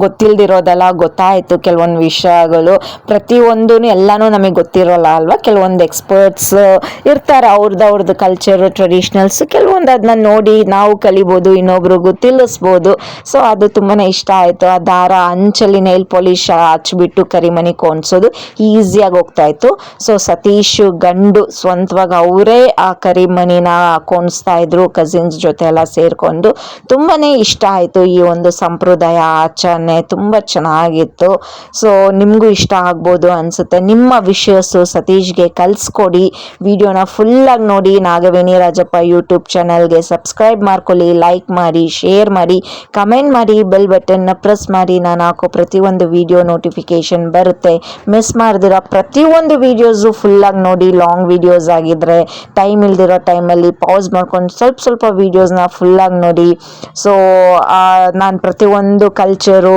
ಗೊತ್ತಿಲ್ದಿರೋದೆಲ್ಲ ಗೊತ್ತಾಯಿತು. ಕೆಲವೊಂದು ವಿಷಯಗಳು ಪ್ರತಿಯೊಂದೂ ಎಲ್ಲನೂ ನಮಗೆ ಗೊತ್ತಿರೋಲ್ಲ ಅಲ್ವಾ. ಕೆಲವೊಂದು ಎಕ್ಸ್ಪರ್ಟ್ಸ್ ಇರ್ತಾರೆ, ಅವ್ರದ್ದು ಕಲ್ಚರು ಟ್ರೆಡಿಷ್ನಲ್ಸ್, ಕೆಲವೊಂದು ಅದನ್ನ ನೋಡಿ ನಾವು ಕಲಿಬೋದು, ಇನ್ನೊಬ್ರಿಗೂ ತಿಳಿಸ್ಬೋದು. ಸೊ ಅದು ತುಂಬಾ ಇಷ್ಟ ಆಯಿತು. ಆ ದಾರ ಅಂಚಲ್ಲಿ ನೈಲ್ ಪಾಲಿಶ್ ಹಚ್ಬಿಟ್ಟು ಕರಿಮಣಿ ಕೋಣಿಸೋದು ಈಸಿಯಾಗಿ ಹೋಗ್ತಾಯಿತ್ತು. ಸೊ ಸತೀಶ್ ಗಂಡು ಸ್ವಂತವಾಗಿ ಅವರೇ ಆ ಕರಿಮಣಿನ ಕೋಣಿಸ್ತಾ ಇದ್ರು ಕಸಿನ್ಸ್ ಜೊತೆ ಎಲ್ಲ ಸೇರಿಕೊಂಡು. ತುಂಬಾ ಇಷ್ಟ ಆಯಿತು ಈ ಒಂದು ಸಂಪ್ರದಾಯ ಆಚರಣೆ, ತುಂಬ ಚೆನ್ನಾಗಿತ್ತು. ಸೊ ನಿಮಗೂ ಇಷ್ಟ ಆಗ್ಬೋದು ಅನಿಸುತ್ತೆ. ನಿಮ್ಮ ವಿಷಯಸ್ಸು ಸತೀಶ್ಗೆ ಕಲಿಸ್ಕೊಡಿ. ವಿಡಿಯೋನ ಫುಲ್ಲಾಗಿ ನೋಡಿ. ನಾಗವೇಣಿ ರಾಜಪ್ಪ ಯೂಟ್ಯೂಬ್ ಚಾನಲ್ಗೆ ಸಬ್ಸ್ಕ್ರೈಬ್ ಮಾಡ್ಕೊಳ್ಳಿ, ಲೈಕ್ ಮಾಡಿ, ಶೇರ್ ಮಾಡಿ, ಕಮೆಂಟ್ ಮಾಡಿ, ಬೆಲ್ ಬಟನ್ನ ಪ್ರೆಸ್ ಮಾಡಿ. ನಾನು ಹಾಕೋ ಪ್ರತಿಯೊಂದು ವಿಡಿಯೋ ನೋಟಿಫಿಕೇಷನ್ ಬರುತ್ತೆ. ಮಿಸ್ ಮಾಡ್ದಿರ ಪ್ರತಿಯೊಂದು ವೀಡಿಯೋಸು ಫುಲ್ಲಾಗಿ ನೋಡಿ. ಲಾಂಗ್ ವೀಡಿಯೋಸ್ ಆಗಿದ್ದರೆ ಟೈಮ್ ಇಲ್ದಿರೋ ಟೈಮಲ್ಲಿ ಪಾಸ್ ಮಾಡ್ಕೊಂಡು ಸ್ವಲ್ಪ ವೀಡಿಯೋಸ್ನ ಫುಲ್ಲಾಗಿ ನೋಡಿ. ಸೊ ನಾನು ಪ್ರತಿಯೊಂದು ಕಲ್ಚರು